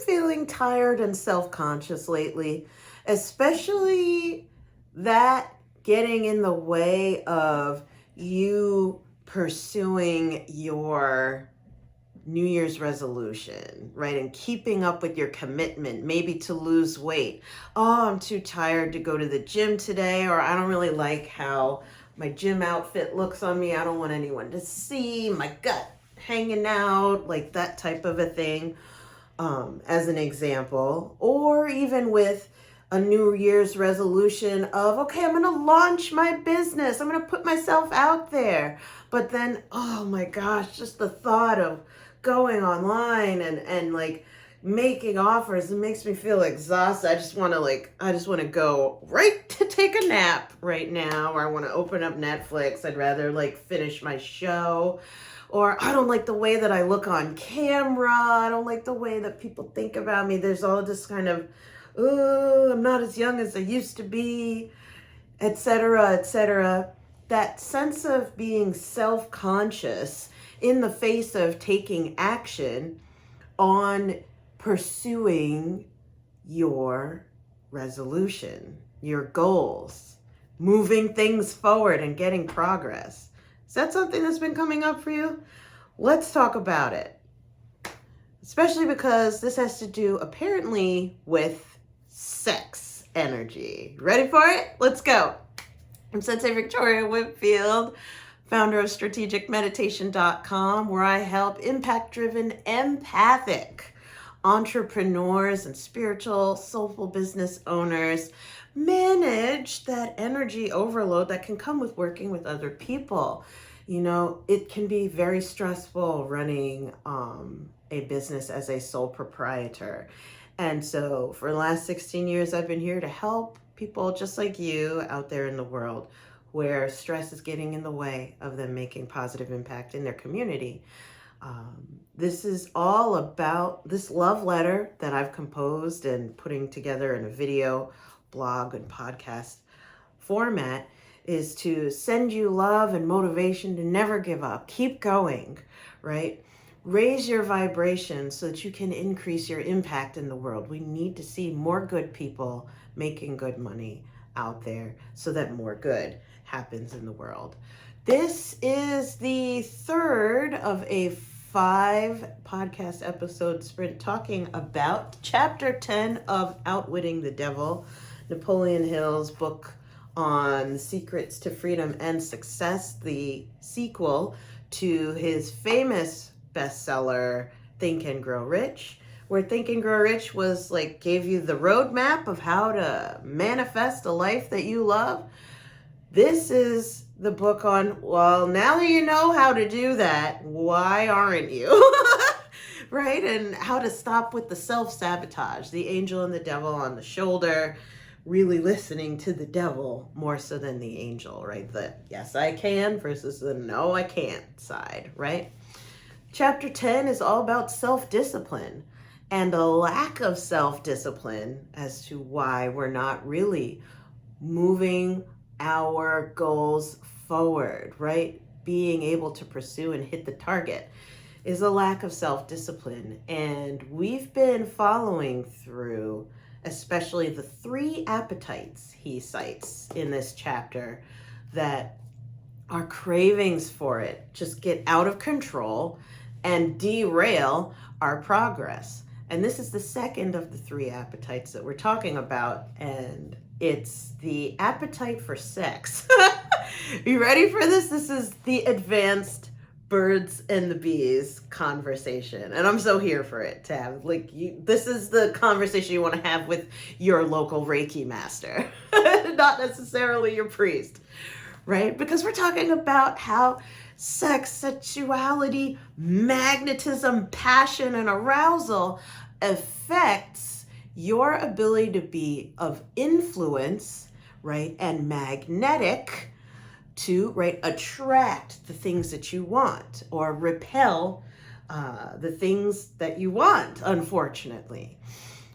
feeling tired and self-conscious lately, especially that getting in the way of you pursuing your New Year's resolution, right? And keeping up with your commitment, maybe to lose weight. Oh, I'm too tired to go to the gym today, or I don't really like how my gym outfit looks on me. I don't want anyone to see my gut hanging out, like that type of a thing, as an example. Or even with a New Year's resolution of, okay, I'm going to launch my business. I'm going to put myself out there. But then, oh my gosh, just the thought of going online and like making offers, it makes me feel exhausted. I just want to go right to take a nap right now, or I want to open up Netflix. I'd rather like finish my show. Or I don't like the way that I look on camera. I don't like the way that people think about me. There's all this kind of, oh, I'm not as young as I used to be, etc., etc. That sense of being self-conscious in the face of taking action on pursuing your resolution, your goals, moving things forward and getting progress. Is that something that's been coming up for you? Let's talk about it. Especially because this has to do apparently with sex energy. Ready for it? Let's go. I'm Sensei Victoria Whitfield, founder of strategicmeditation.com, where I help impact-driven, empathic entrepreneurs and spiritual, soulful business owners manage that energy overload that can come with working with other people. You know, it can be very stressful running a business as a sole proprietor. And so for the last 16 years, I've been here to help people just like you out there in the world where stress is getting in the way of them making positive impact in their community. This is all about this love letter that I've composed and putting together in a video, blog, and podcast format is to send you love and motivation to never give up. Keep going, right? Raise your vibration so that you can increase your impact in the world. We need to see more good people making good money out there so that more good happens in the world. This is the third of a 5 podcast episode sprint talking about chapter 10 of Outwitting the Devil, Napoleon Hill's book on secrets to freedom and success, the sequel to his famous bestseller, Think and Grow Rich, where Think and Grow Rich was like, gave you the roadmap of how to manifest a life that you love. This is the book on, well, now that you know how to do that, why aren't you? Right? And how to stop with the self-sabotage, the angel and the devil on the shoulder, really listening to the devil more so than the angel, right? The yes, I can versus the no, I can't side, right? Chapter 10 is all about self-discipline and a lack of self-discipline as to why we're not really moving our goals forward, right? Being able to pursue and hit the target is a lack of self-discipline. And we've been following through, especially the 3 appetites he cites in this chapter that our cravings for it just get out of control and derail our progress. And this is the second of the 3 appetites that we're talking about, and it's the appetite for sex. You ready for this? This is the advanced birds and the bees conversation, and I'm so here for it to have. This is the conversation you want to have with your local Reiki master, not necessarily your priest, right? Because we're talking about how sex, sexuality, magnetism, passion, and arousal affects your ability to be of influence, right, and magnetic to, right, attract the things that you want or repel the things that you want, unfortunately.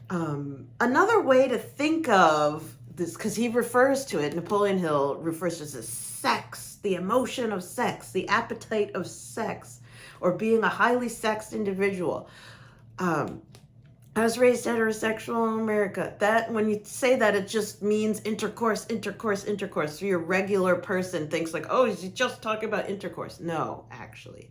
Another way to think of this, because he refers to it, Napoleon Hill refers to it as sex, the emotion of sex, the appetite of sex, or being a highly sexed individual. I was raised heterosexual in America. That, when you say that, it just means intercourse, intercourse, intercourse. So your regular person thinks like, oh, is he just talking about intercourse? No, actually.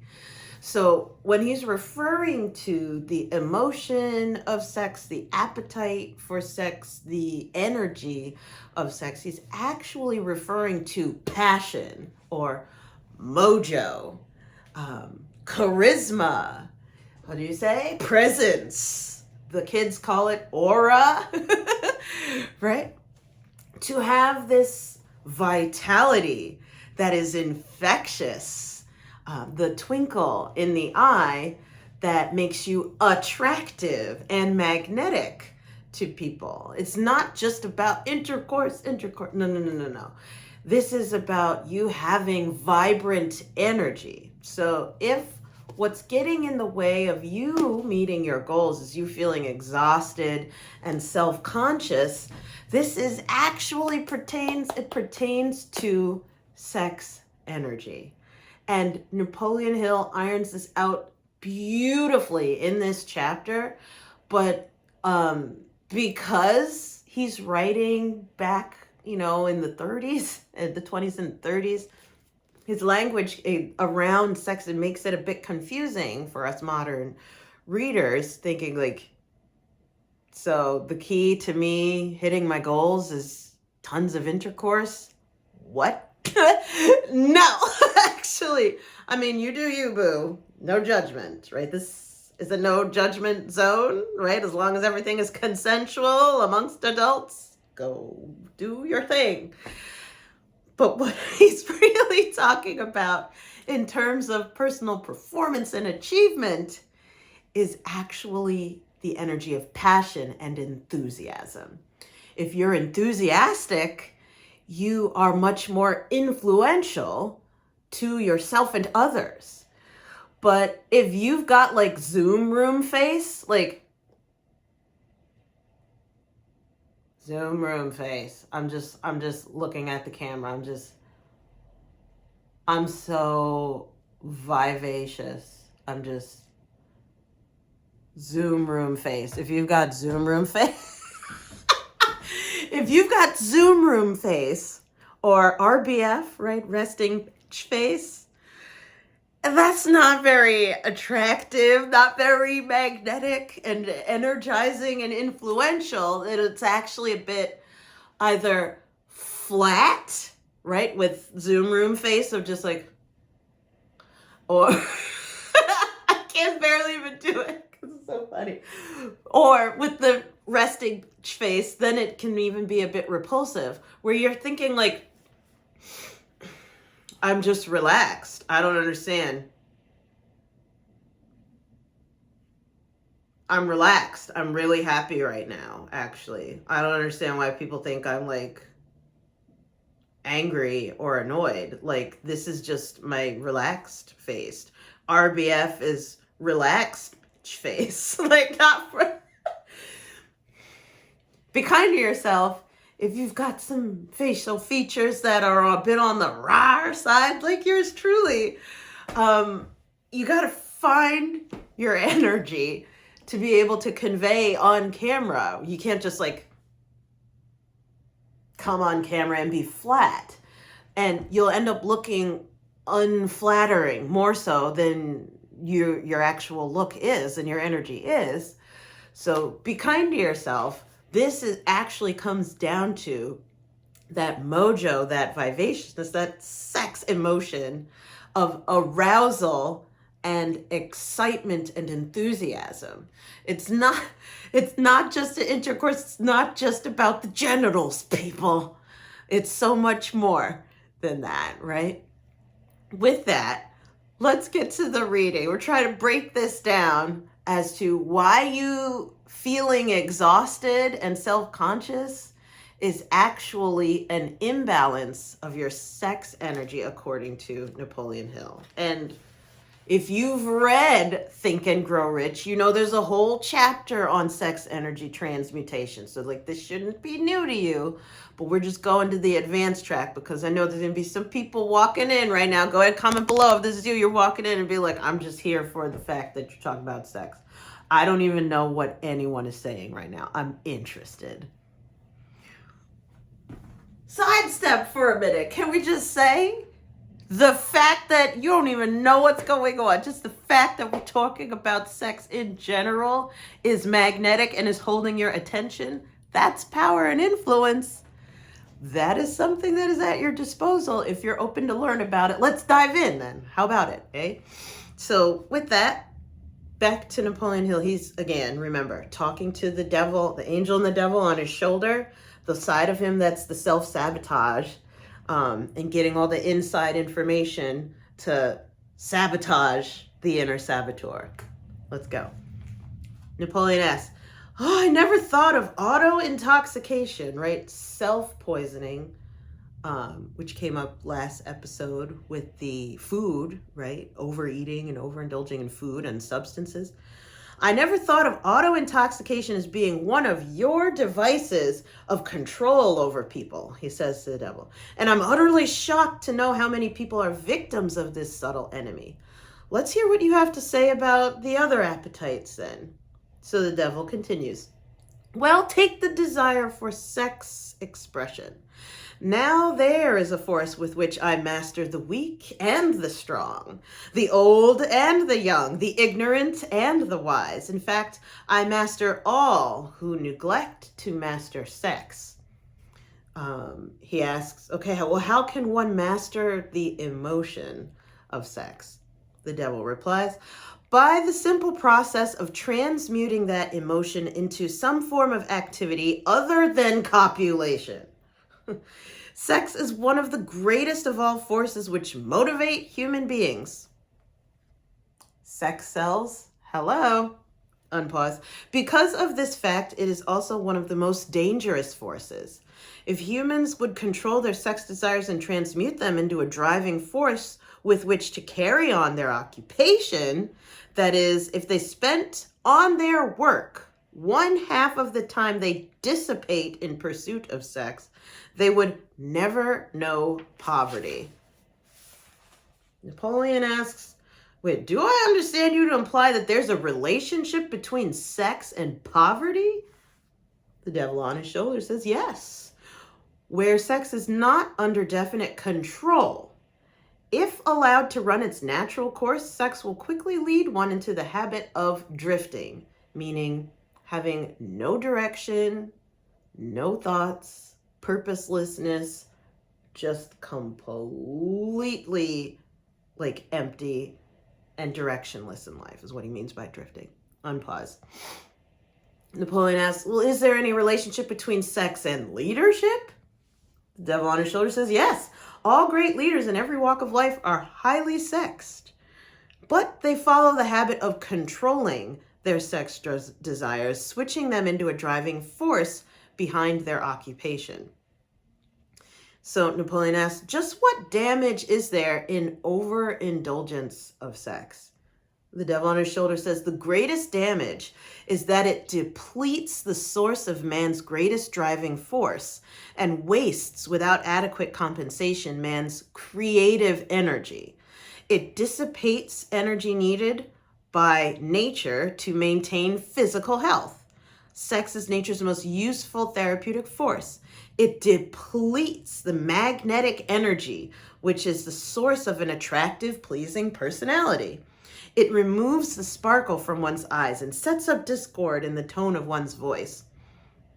So when he's referring to the emotion of sex, the appetite for sex, the energy of sex, he's actually referring to passion or mojo, charisma. What do you say? Presence. The kids call it aura, right? To have this vitality that is infectious, the twinkle in the eye that makes you attractive and magnetic to people. It's not just about intercourse. No. This is about you having vibrant energy. So if what's getting in the way of you meeting your goals is you feeling exhausted and self-conscious, this is actually pertains to sex energy. And Napoleon Hill irons this out beautifully in this chapter, but because he's writing back, in the 30s, the 20s and 30s, his language around sex, it makes it a bit confusing for us modern readers, thinking like, so the key to me hitting my goals is tons of intercourse? What? No, actually. I mean, you do you, boo. No judgment, right? This is a no judgment zone, right? As long as everything is consensual amongst adults, go do your thing. But what he's really talking about in terms of personal performance and achievement is actually the energy of passion and enthusiasm. If you're enthusiastic, you are much more influential to yourself and others. But if you've got like Zoom room face, Zoom room face. I'm just looking at the camera. I'm so vivacious. I'm just Zoom room face. If you've got Zoom room face, if you've got Zoom room face or RBF, right? Resting face, that's not very attractive, not very magnetic and energizing and influential. It's actually a bit either flat, right, with Zoom room face of just like, or I can't barely even do it because it's so funny. Or with the resting face, then it can even be a bit repulsive, where you're thinking like, I'm just relaxed. I don't understand. I'm relaxed. I'm really happy right now, actually. I don't understand why people think I'm like angry or annoyed. Like, this is just my relaxed face. RBF is relaxed face. Like, not for... Be kind to yourself. If you've got some facial features that are a bit on the raw side, like yours truly, you got to find your energy to be able to convey on camera. You can't just like come on camera and be flat. And you'll end up looking unflattering more so than your actual look is and your energy is. So be kind to yourself. This is actually comes down to that mojo, that vivaciousness, that sex emotion of arousal and excitement and enthusiasm. It's not just an intercourse. It's not just about the genitals, people. It's so much more than that, right? With that, let's get to the reading. We're trying to break this down as to why you feeling exhausted and self-conscious is actually an imbalance of your sex energy, according to Napoleon Hill. And if you've read Think and Grow Rich, you know there's a whole chapter on sex energy transmutation. So like, this shouldn't be new to you, but we're just going to the advanced track because I know there's going to be some people walking in right now. Go ahead, comment below if this is you. You're walking in and be like, I'm just here for the fact that you're talking about sex. I don't even know what anyone is saying right now. I'm interested. Sidestep for a minute. Can we just say the fact that you don't even know what's going on, just the fact that we're talking about sex in general is magnetic and is holding your attention? That's power and influence. That is something that is at your disposal if you're open to learn about it. Let's dive in then. How about it, eh? So with that, back to Napoleon Hill. He's, again, remember, talking to the devil, the angel and the devil on his shoulder, the side of him that's the self-sabotage, and getting all the inside information to sabotage the inner saboteur. Let's go. Napoleon asks, I never thought of auto-intoxication, right? Self-poisoning, which came up last episode with the food, right? Overeating and overindulging in food and substances. I never thought of auto-intoxication as being one of your devices of control over people, he says to the devil. And I'm utterly shocked to know how many people are victims of this subtle enemy. Let's hear what you have to say about the other appetites then. So the devil continues. Well, take the desire for sex expression. Now there is a force with which I master the weak and the strong, the old and the young, the ignorant and the wise. In fact, I master all who neglect to master sex. He asks, okay, well, how can one master the emotion of sex? The devil replies, by the simple process of transmuting that emotion into some form of activity other than copulation. Sex is one of the greatest of all forces which motivate human beings. Sex sells, hello, unpause. Because of this fact, it is also one of the most dangerous forces. If humans would control their sex desires and transmute them into a driving force with which to carry on their occupation, that is, if they spent on their work 1/2 of the time they dissipate in pursuit of sex, they would never know poverty. Napoleon asks, wait, do I understand you to imply that there's a relationship between sex and poverty? The devil on his shoulder says, yes. Where sex is not under definite control, if allowed to run its natural course, sex will quickly lead one into the habit of drifting, meaning having no direction, no thoughts, purposelessness, just completely like empty and directionless in life is what he means by drifting. Unpause. Napoleon asks, well, is there any relationship between sex and leadership? The devil on his shoulder says, yes. All great leaders in every walk of life are highly sexed, but they follow the habit of controlling their sex desires, switching them into a driving force behind their occupation. So Napoleon asks, just what damage is there in overindulgence of sex? The devil on his shoulder says, the greatest damage is that it depletes the source of man's greatest driving force and wastes without adequate compensation man's creative energy. It dissipates energy needed by nature to maintain physical health. Sex is nature's most useful therapeutic force. It depletes the magnetic energy, which is the source of an attractive, pleasing personality. It removes the sparkle from one's eyes and sets up discord in the tone of one's voice.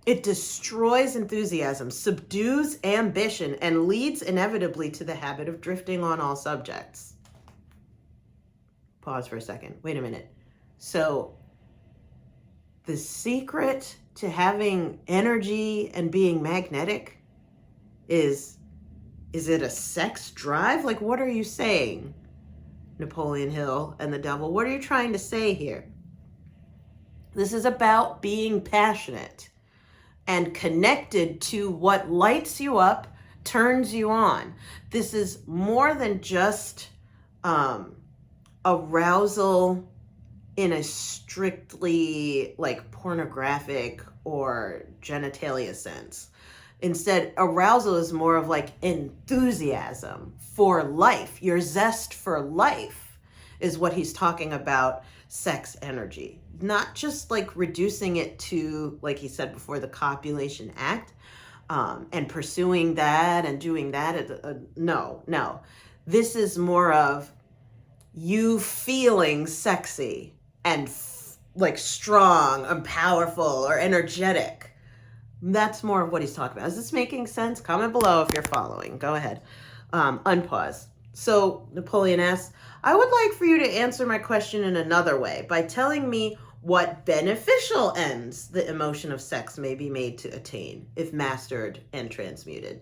It destroys enthusiasm, subdues ambition, and leads inevitably to the habit of drifting on all subjects. Pause for a second. Wait a minute. So the secret to having energy and being magnetic is it a sex drive? Like, what are you saying, Napoleon Hill and the devil? What are you trying to say here? This is about being passionate and connected to what lights you up, turns you on. This is more than just arousal in a strictly like pornographic or genitalia sense. Instead, arousal is more of like enthusiasm for life. Your zest for life is what he's talking about sex energy, not just like reducing it to, like he said before, the copulation act, and pursuing that and doing that. No. This is more of you feeling sexy and like strong and powerful or energetic. That's more of what he's talking about. Is this making sense? Comment below if you're following. Go ahead. Unpause. So Napoleon asks, I would like for you to answer my question in another way by telling me what beneficial ends the emotion of sex may be made to attain if mastered and transmuted.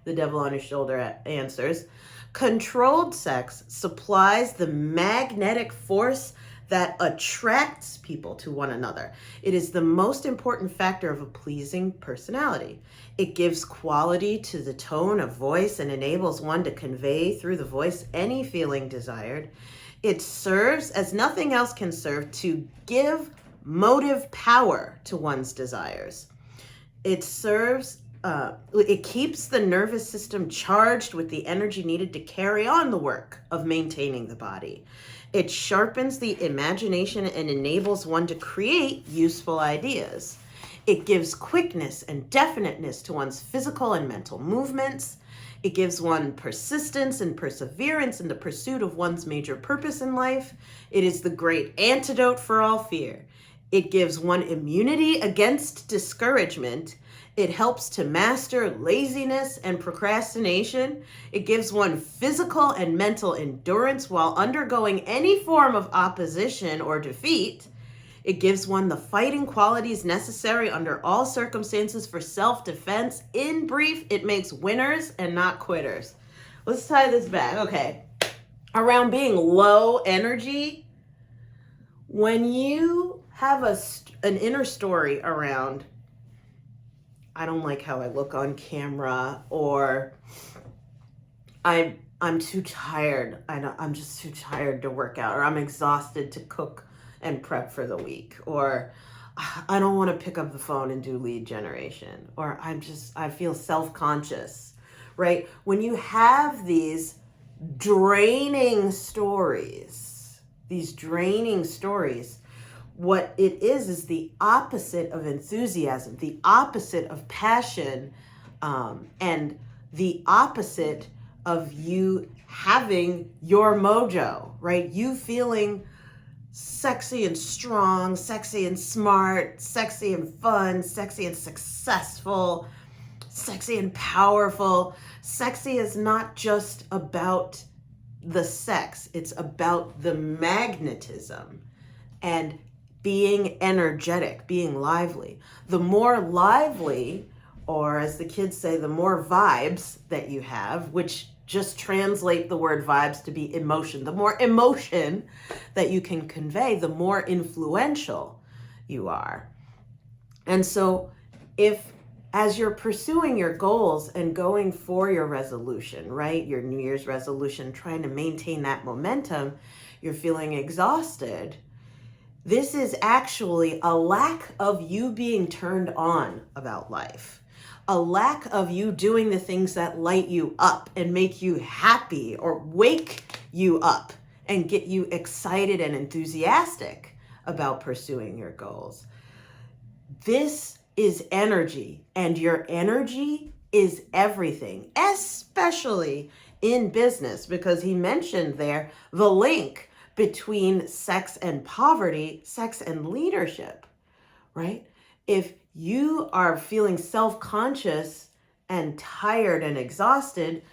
The devil on his shoulder answers, controlled sex supplies the magnetic force that attracts people to one another. It is the most important factor of a pleasing personality. It gives quality to the tone of voice and enables one to convey through the voice any feeling desired. It serves, as nothing else can serve, to give motive power to one's desires. It serves, it keeps the nervous system charged with the energy needed to carry on the work of maintaining the body. It sharpens the imagination and enables one to create useful ideas. It gives quickness and definiteness to one's physical and mental movements. It gives one persistence and perseverance in the pursuit of one's major purpose in life. It is the great antidote for all fear. It gives one immunity against discouragement. It helps to master laziness and procrastination. It gives one physical and mental endurance while undergoing any form of opposition or defeat. It gives one the fighting qualities necessary under all circumstances for self-defense. In brief, it makes winners and not quitters. Let's tie this back. Okay. Around being low energy, when you have an inner story around, I don't like how I look on camera, or I'm too tired. I'm just too tired to work out, or I'm exhausted to cook and prep for the week, or I don't want to pick up the phone and do lead generation, or I feel self-conscious, right? When you have these draining stories, what it is the opposite of enthusiasm, the opposite of passion, and the opposite of you having your mojo, right? You feeling sexy and strong, sexy and smart, sexy and fun, sexy and successful, sexy and powerful. Sexy is not just about the sex, it's about the magnetism and being energetic, being lively. The more lively, or as the kids say, the more vibes that you have, which just translate the word vibes to be emotion. The more emotion that you can convey, the more influential you are. And so if, as you're pursuing your goals and going for your resolution, right, your New Year's resolution, trying to maintain that momentum, you're feeling exhausted, this is actually a lack of you being turned on about life. A lack of you doing the things that light you up and make you happy or wake you up and get you excited and enthusiastic about pursuing your goals. This is energy, and your energy is everything, especially in business, because he mentioned there the link between sex and poverty, sex and leadership, right? If you are feeling self-conscious and tired and exhausted,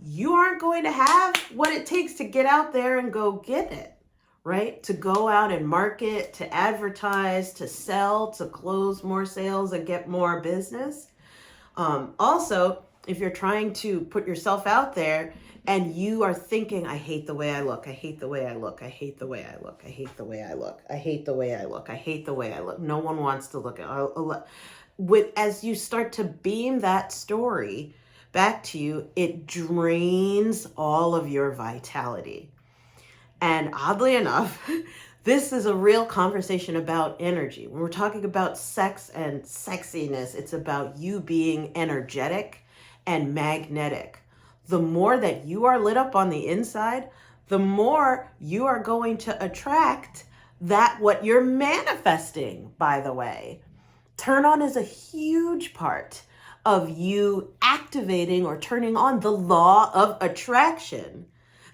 you aren't going to have what it takes to get out there and go get it, right? To go out and market, to advertise, to sell, to close more sales and get more business. Also, if you're trying to put yourself out there and you are thinking, I hate the way I look, I hate the way I look, I hate the way I look, I hate the way I look, I hate the way I look, I hate the way I look. No one wants to look at as you start to beam that story back to you, it drains all of your vitality. And oddly enough, this is a real conversation about energy. When we're talking about sex and sexiness, it's about you being energetic and magnetic. The more that you are lit up on the inside, the more you are going to attract that what you're manifesting, by the way. Turn on is a huge part of you activating or turning on the law of attraction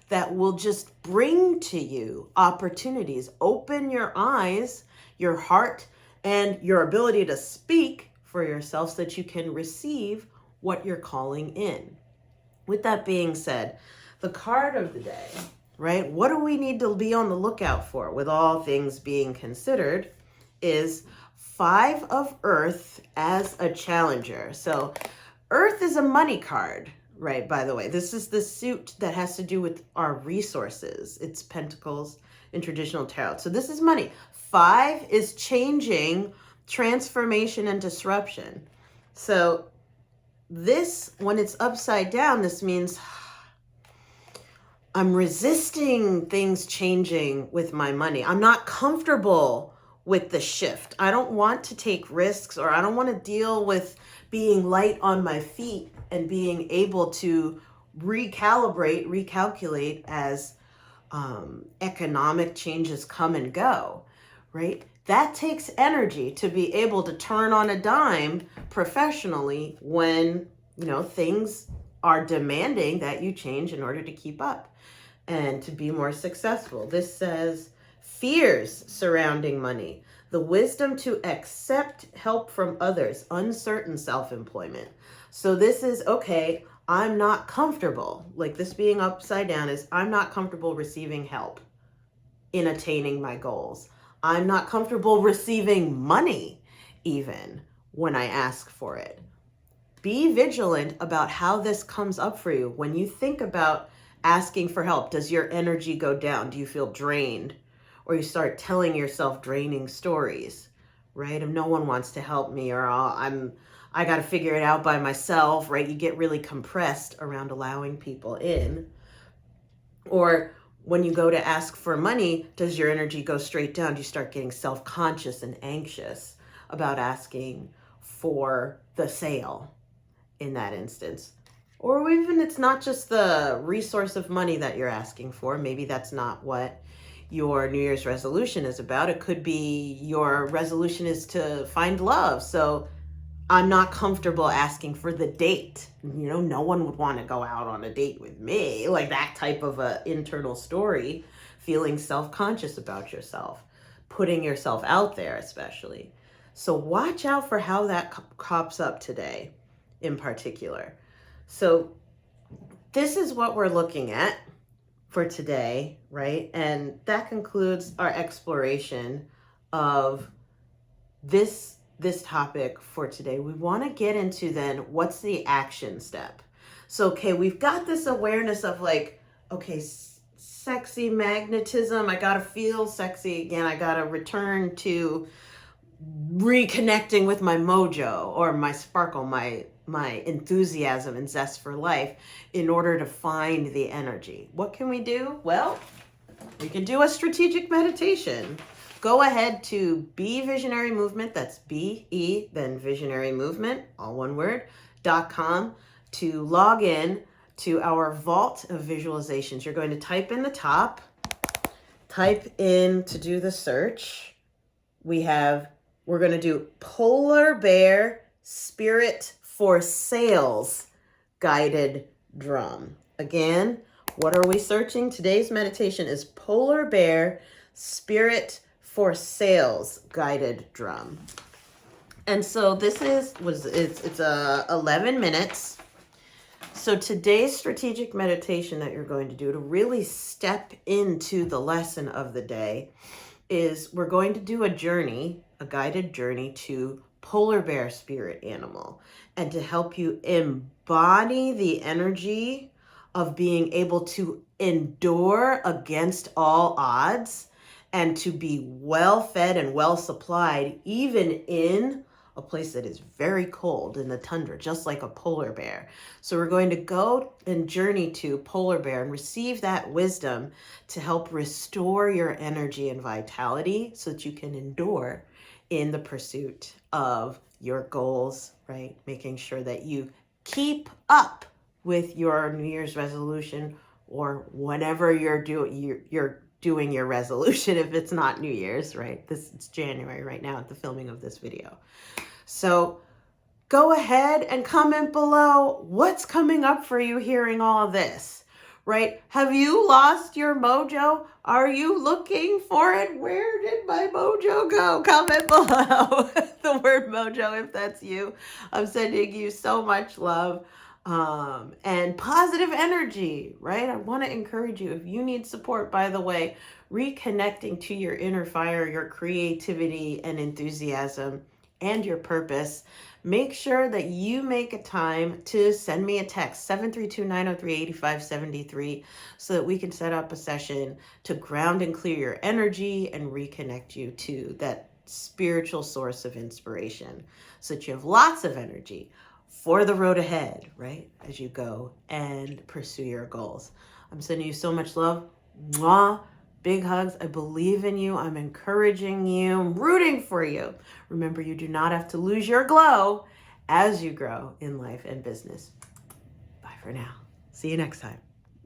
that will just bring to you opportunities. Open your eyes, your heart, and your ability to speak for yourself so that you can receive what you're calling in. With that being said, the card of the day, right? What do we need to be on the lookout for with all things being considered is 5 of Earth as a challenger. So Earth is a money card, right? By the way, this is the suit that has to do with our resources. It's pentacles in traditional tarot. So this is money. 5 is changing, transformation, and disruption. So this, when it's upside down, this means I'm resisting things changing with my money. I'm not comfortable with the shift. I don't want to take risks, or I don't want to deal with being light on my feet and being able to recalculate as economic changes come and go, right? That takes energy to be able to turn on a dime professionally when, things are demanding that you change in order to keep up and to be more successful. This says fears surrounding money, the wisdom to accept help from others, uncertain self-employment. So this is, okay, I'm not comfortable. Like this being upside down is I'm not comfortable receiving help in attaining my goals. I'm not comfortable receiving money even when I ask for it. Be vigilant about how this comes up for you. When you think about asking for help, does your energy go down? Do you feel drained? Or you start telling yourself draining stories, right? If no one wants to help me, or I got to figure it out by myself, right? You get really compressed around allowing people in. Or when you go to ask for money, does your energy go straight down? Do you start getting self-conscious and anxious about asking for the sale in that instance? Or even it's not just the resource of money that you're asking for. Maybe that's not what your New Year's resolution is about. It could be your resolution is to find love. So I'm not comfortable asking for the date. No one would want to go out on a date with me. Like that type of a internal story, feeling self-conscious about yourself, putting yourself out there especially. So watch out for how that pops up today in particular. So this is what we're looking at for today, right? And that concludes our exploration of this topic for today. We want to get into then what's the action step. So, okay, we've got this awareness of like, okay, sexy magnetism. I got to feel sexy again. I got to return to reconnecting with my mojo or my sparkle, my enthusiasm and zest for life in order to find the energy. What can we do? Well, we can do a strategic meditation. Go ahead to Be Visionary Movement, that's B-E, then Visionary Movement, all one word, .com to log in to our vault of visualizations. You're going to type in the top, type in to do the search. We're going to do Polar Bear Spirit for Sales Guided Drum. Again, what are we searching? Today's meditation is Polar Bear Spirit for Sales Guided Drum. And so this it's 11 minutes. So today's strategic meditation that you're going to do to really step into the lesson of the day is we're going to do a guided journey to polar bear spirit animal, and to help you embody the energy of being able to endure against all odds and to be well fed and well supplied, even in a place that is very cold in the tundra, just like a polar bear. So we're going to go and journey to polar bear and receive that wisdom to help restore your energy and vitality so that you can endure in the pursuit of your goals, right? Making sure that you keep up with your New Year's resolution or whatever you're doing, you're doing your resolution if it's not New Year's, right? It's January right now at the filming of this video. So go ahead and comment below what's coming up for you hearing all of this, right? Have you lost your mojo? Are you looking for it? Where did my mojo go? Comment below the word mojo if that's you. I'm sending you so much love and positive energy, right? I want to encourage you. If you need support, by the way, reconnecting to your inner fire, your creativity and enthusiasm, and your purpose, make sure that you make a time to send me a text, 732-903-8573, so that we can set up a session to ground and clear your energy and reconnect you to that spiritual source of inspiration so that you have lots of energy for the road ahead, right? As you go and pursue your goals. I'm sending you so much love. Mwah. Big hugs. I believe in you. I'm encouraging you. I'm rooting for you. Remember, you do not have to lose your glow as you grow in life and business. Bye for now. See you next time.